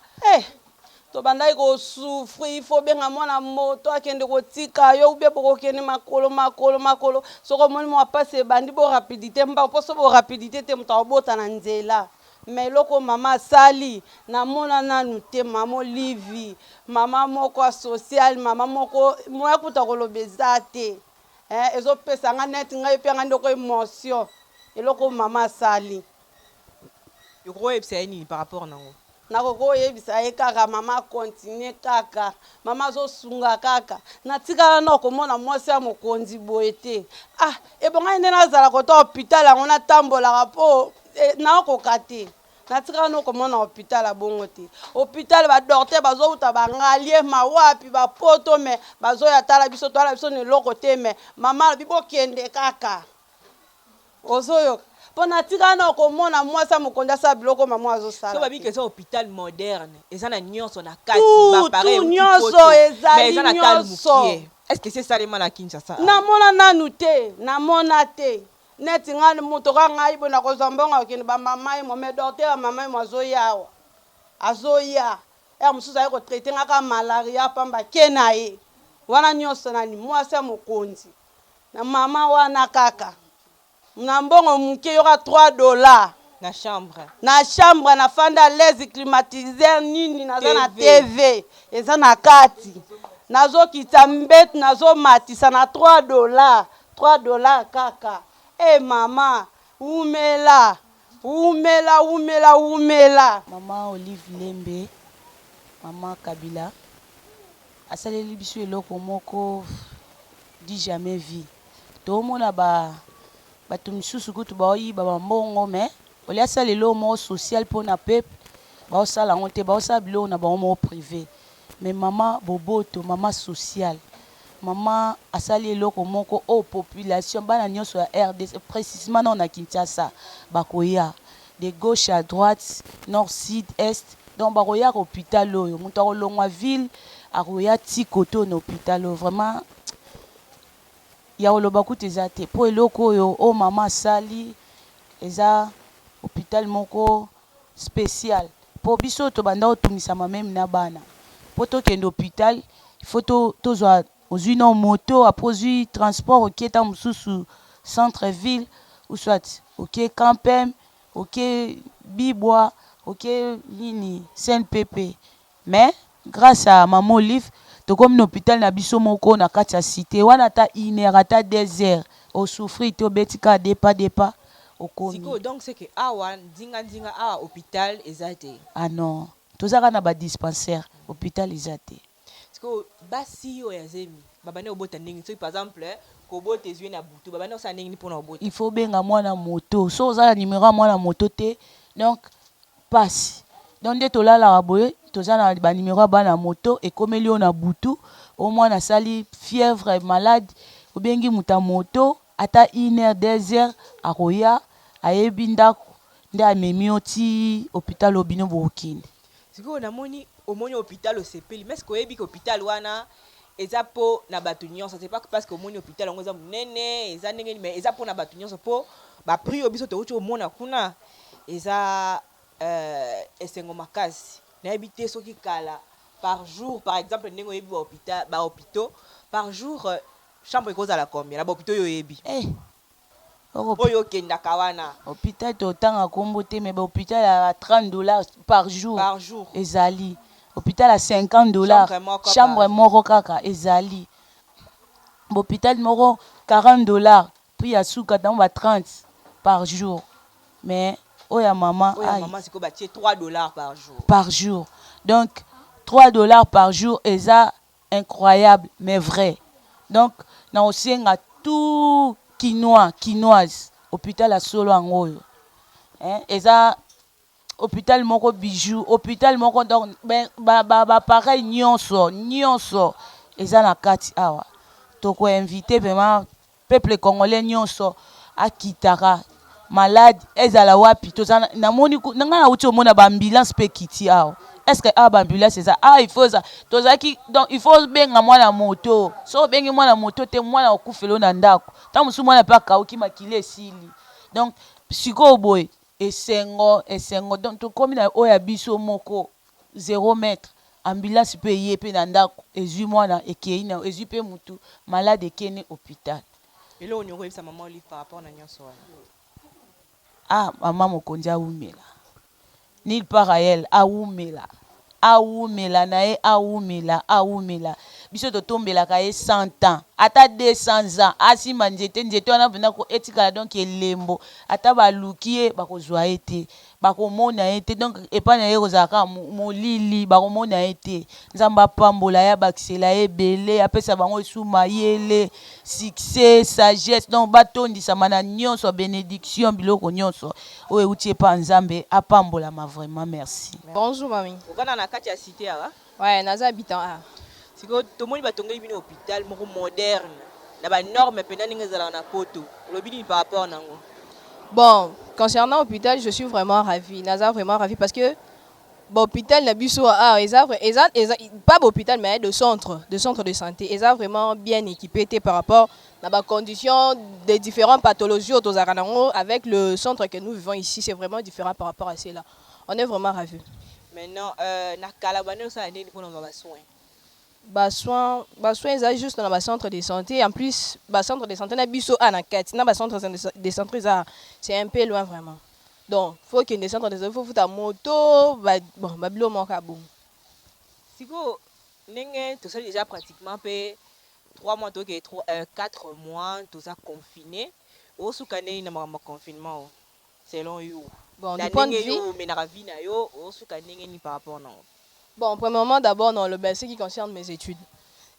tobandaki kosufri fo benga mwana moto akende kotika yo ube bokokende makolo soko omoni mwa pasi ebandi borapidité mba mposo borapidité te moto akobota na nzela me eloko mama asali namona nanu te mama Olivi mama moko asocial mama moko moya kuta koloba eza te ezopesa nga neti ngai mpe nga ndeko émotion eloko mama asali okoyebisa ye nini par rapport nango nakokoyebisa ye kaka mama continue kaka mama azosunga kaka natikala na komona mwasi ya mokonzi boye te ebongai nde nazala kota hôpital yango natambolaka mpo nakoka te natikala na komona hôpital ya bongo te hôpital badocteur bazouta bangalie mawapi bapoto me bazoya tala biso na eloko te me mama alobi bokende kaka ozoyoka mpo natikala na komona mwasi ya mokonzi asala biloko mama azosala so babiki eza hôpital moderne eza na nyonso na kati nyonso ezali nyonso est-ce que c'est salema na Kinshasa namona nanu te namona te neti nga moto ka ngai bo na kozwa mbongo okende bamama ye mo me docteur ya mama ye mo azoya mosusu aye kotraite nga ka malaria pamba ke na ye wana nyonso nani mwasi ya mokonzi na mama wana kaka na mbongo muke yoka $3 na chambre na fanda les climatiseur nini naza na TV eza na kati nazokita mbetu nazomatisa na $3 kaka mama umela mama Olive Lembe mama Kabila asaleli biso eloko moko di jamais vu tomona bato misusu kutu baoyiba bambongo me olia asala eloko moko social mpona peuple baosala yango te baosala biloko na bango moko privé mais mama boboto mama social mama asali eloko moko population bana nyonso ya RDC précisément na Kinshasa bakoya de gauche à droite nord sud est donc bakoya ko hôpital oyo moto akolongwa ville akoya ti koto na hôpital oyo vraiment ya oloba kutu eza te po eloko oyo mama asali eza hôpital moko spécial po biso tobanda otumisama meme na bana po tokende hôpital il faut tozwa ozwi na moto après ozwi transport oke ta mosusu centre ville ou soit oke campem oke bibwa oke nini CNPP mais grâce à maman Olive tokomi na hôpital na biso moko na kati ya cité wana ata 1 heure ata 2 heures osouffrir te obetika depa okomi donc c'est que awa ndinga awa hôpital eza te non tozaka na badispensaire hôpital eza te parce que basi oyo yazemi babane obota ndenge so par exemple kobota ezwi na butu babane osala ndenge mpona obota il faut benga mwana moto so ozala numéro ya mwana moto te donc pasi donc nde tolalaka boye toza na banuméro ya bana moto ekomeli oyo na butu o mwana asali fièvre malade obengi muta moto ata 1 heure 2 heures akoya ayebi ndako nde amemi oti hôpital obino bokende sikoyo namoni omoni hôpital osepeli mais est-ce oyebi ke hôpital wana eza po na bato nyonso c'est pas parce que omoni hôpital yango eza monene eza ndenge mais eza po na bato nyonso po baprix oyo biso touti omona kuna eza esengo makasi nayebi te soki kala par jour par exemple ndenge oyebi bahôpitaux par jour chambre ekozala combien na bahôpitaux oyo oyebi oyo okendaka wana hôpital totanga kombo te mais bahôpital ya $30 par jour ezali hôpital à $50 chambre moko kaka ezali hôpital moko $40 puis ya suka tango ba 30 par jour mais oya maman siko batie $3 par jour donc $3 par jour eza incroyable mais vrai donc na osenga tout quinoise hôpital à solo yango oyo eza hôpital moko bijou hôpital moko donc pareil nyonso eza na kati awa toko invité vraiment peuple congolais nyonso akitaka malade ezala wapi tozana namoni nanga na uti omona ba ambulance pe kiti awa est-ce que ambulance c'est ça il faut ça tozaki donc il faut benga mwana moto so bengi mwana moto te mwana okufelo na ndako tant musu mwana pa kauki makile sili donc siko boy esengo donc to komi na oya biso moko 0 mètre ambulance pe ye pe na ndako ezui mwana ekei na ezui pe mutu malade ekene hôpital et là on y aurait sa maman livre par rapport à nyonso maman mokonzi awumela nil part à elle awumela na ye awumela biso totombelaka ye 100 ans ata 200 ans asima nzete wana mpena etikala donc elembo ata baluki ye bakozwa ye te bakomona ye te donc epai na ye kozalaka molili bakomona ye te nzambe apambola ye abakisela ye ebele apesa bango esu mayele succès sagesse donc batondisama na nyonso bénédiction biloko nyonso oyo euti epa nzambe apambolama vraiment merci. Bonjour mami. Okana na kati ya cité ara? Ouais, naza habitant a. Siko tomoni batongeli bino hôpital moko moderne na ba norme pena ninga zala na poto. Lobini par rapport nango. Bon, concernant l'hôpital, je suis vraiment ravie. Naza vraiment ravie parce que l'hôpital n'a pas d'hôpital mais de centre de santé. Ils sont vraiment bien équipés par rapport à la condition des différentes pathologies avec le centre que nous vivons ici. C'est vraiment différent par rapport à cela. On est vraiment ravis. Maintenant, na Calabane, ça a été pour nos soins, ils sont juste dans le centre de santé. En plus, le centre de santé, c'est un peu loin vraiment. Donc, il faut qu'il y ait des centres de santé, il faut foutre la moto, bon, babilo manque bon. Si vous avez déjà pratiquement 3 mois, 4 mois, tout ça confiné, ou sous cané, il y a un confinement, selon vous. Bon, du point de vue, bon, premièrement, d'abord, dans le ce qui concerne mes études.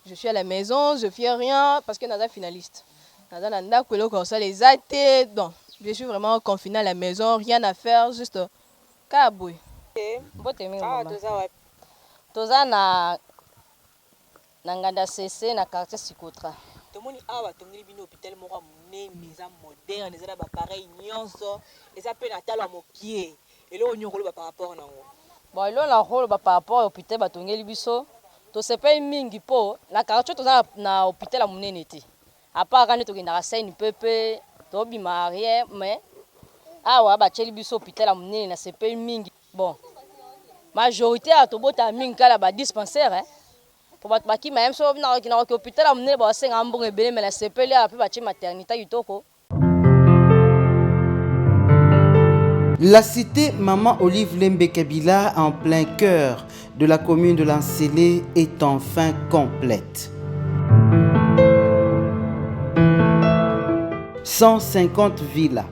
Je suis à la maison, je ne fais rien parce que je suis finaliste. Les athées, donc, je suis vraiment confinée à la maison, rien à faire, juste kaboué. Toza na nganda CC na quartier Sikotra. Tomoni awa tongeli bino hôpital moko monene eza moderne eza ba pareil nyonso eza pe na tala mokie elo nyokolo ba par rapport nango. Bon elo na rolo ba par rapport hôpital batongeli biso to sepay mingi po na quartier toza na hôpital monene te. À part quand to kina saini pepe to bima arrière mais awa ba tcheli biso hôpital monene na sepay mingi. Bon majorité à tobota mingi kala ba dispensaire hein. Pour battre qui même so na hôpital amener ba senga mbongo ebele mais la sepeli a pe ba maternité yutoko. La cité Maman Olive Lembe Kabila en plein cœur de la commune de Lansele est enfin complète. 150 villas,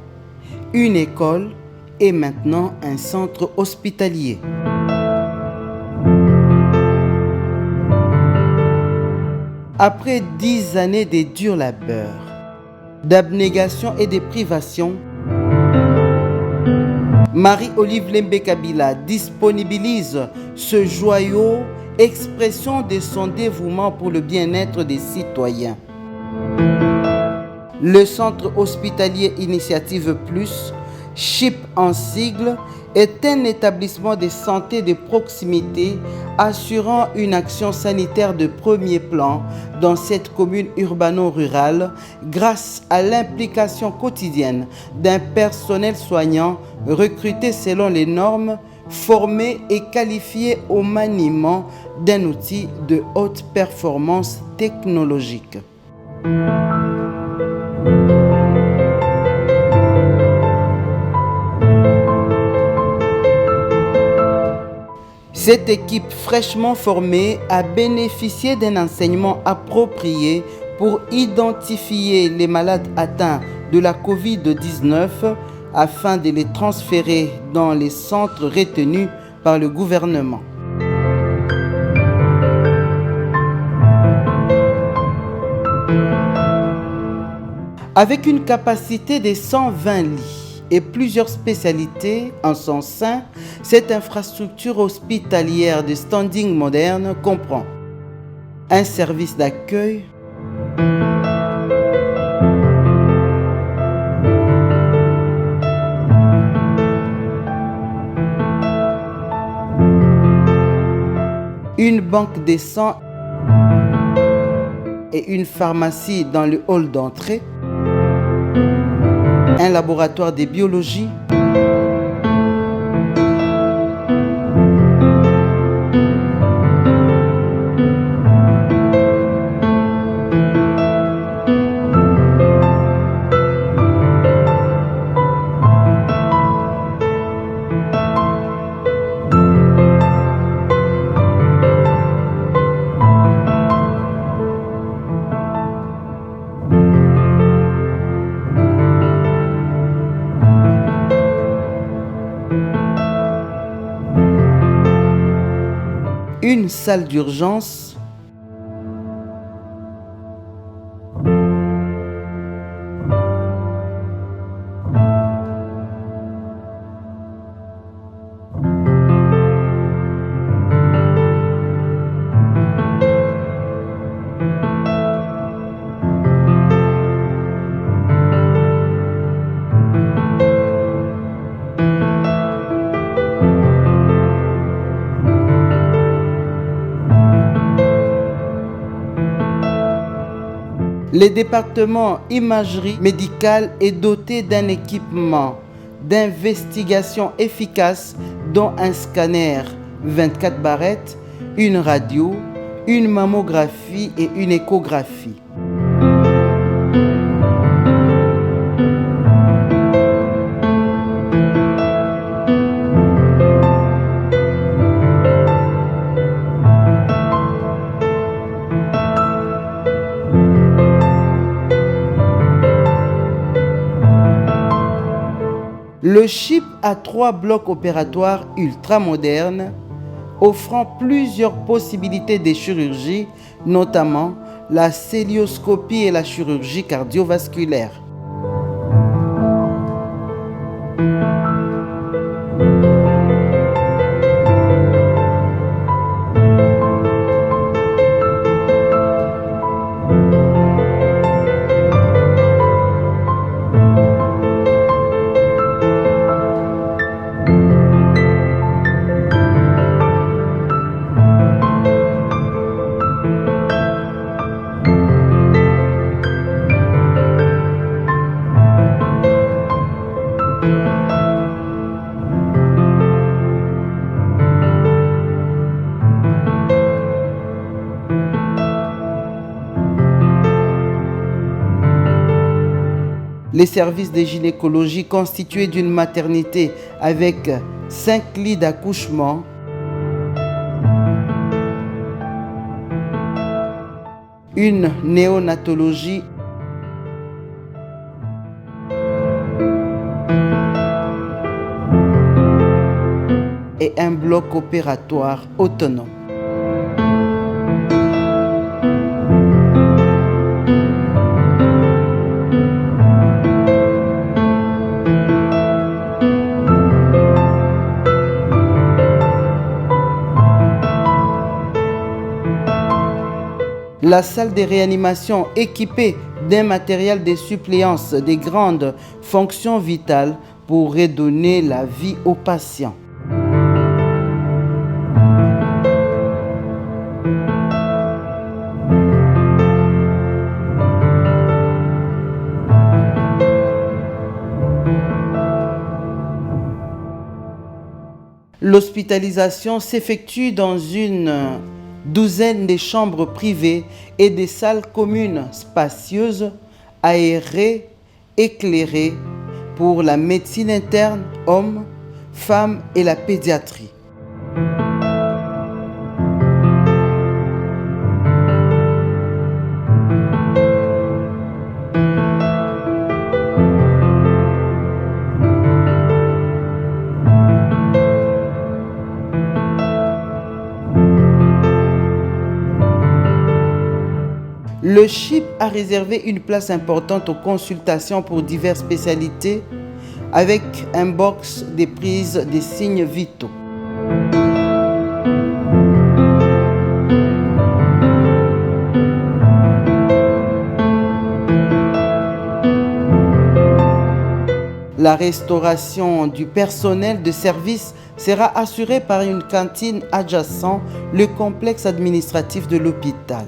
une école et maintenant un centre hospitalier. Après 10 années de dur labeur, d'abnégation et de privation, Marie-Olive Lembe Kabila disponibilise ce joyau, expression de son dévouement pour le bien-être des citoyens. Le centre hospitalier Initiative Plus, CHIP en sigle, est un établissement de santé de proximité assurant une action sanitaire de premier plan dans cette commune urbano-rurale grâce à l'implication quotidienne d'un personnel soignant recruté selon les normes, formé et qualifié au maniement d'un outil de haute performance technologique. Cette équipe fraîchement formée a bénéficié d'un enseignement approprié pour identifier les malades atteints de la COVID-19 afin de les transférer dans les centres retenus par le gouvernement. Avec une capacité de 120 lits et plusieurs spécialités en son sein, cette infrastructure hospitalière de standing moderne comprend un service d'accueil, banque des sangs et une pharmacie dans le hall d'entrée, un laboratoire de biologie, une salle d'urgence, le département imagerie médicale est doté d'un équipement d'investigation efficace dont un scanner 24 barrettes, une radio, une mammographie et une échographie. Le CHIP a 3 blocs opératoires ultramodernes offrant plusieurs possibilités de chirurgie, notamment la cœlioscopie et la chirurgie cardiovasculaire. Les services de gynécologie constitués d'une maternité avec 5 lits d'accouchement, une néonatologie et un bloc opératoire autonome. La salle de réanimation équipée d'un matériel de suppléance des grandes fonctions vitales pour redonner la vie aux patients. L'hospitalisation s'effectue dans une douzaine de chambres privées et des salles communes spacieuses, aérées, éclairées pour la médecine interne, hommes, femmes et la pédiatrie. Le CHIP a réservé une place importante aux consultations pour diverses spécialités avec un box de prise des signes vitaux. La restauration du personnel de service sera assurée par une cantine adjacent le complexe administratif de l'hôpital.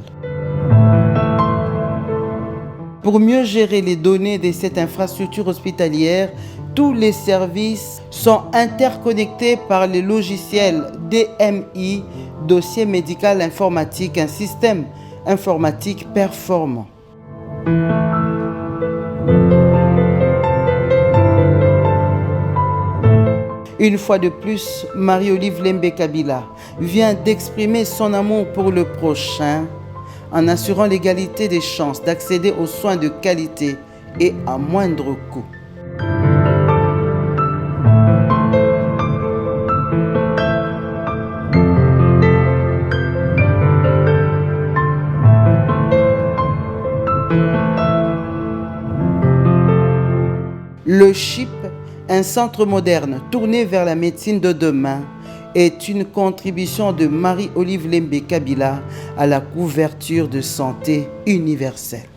Pour mieux gérer les données de cette infrastructure hospitalière, tous les services sont interconnectés par le logiciel DMI, Dossier médical informatique, un système informatique performant. Une fois de plus, Marie-Olive Lembe Kabila vient d'exprimer son amour pour le prochain en assurant l'égalité des chances d'accéder aux soins de qualité et à moindre coût. Le CHIP, un centre moderne tourné vers la médecine de demain, est une contribution de Marie-Olive Lembe Kabila à la couverture de santé universelle.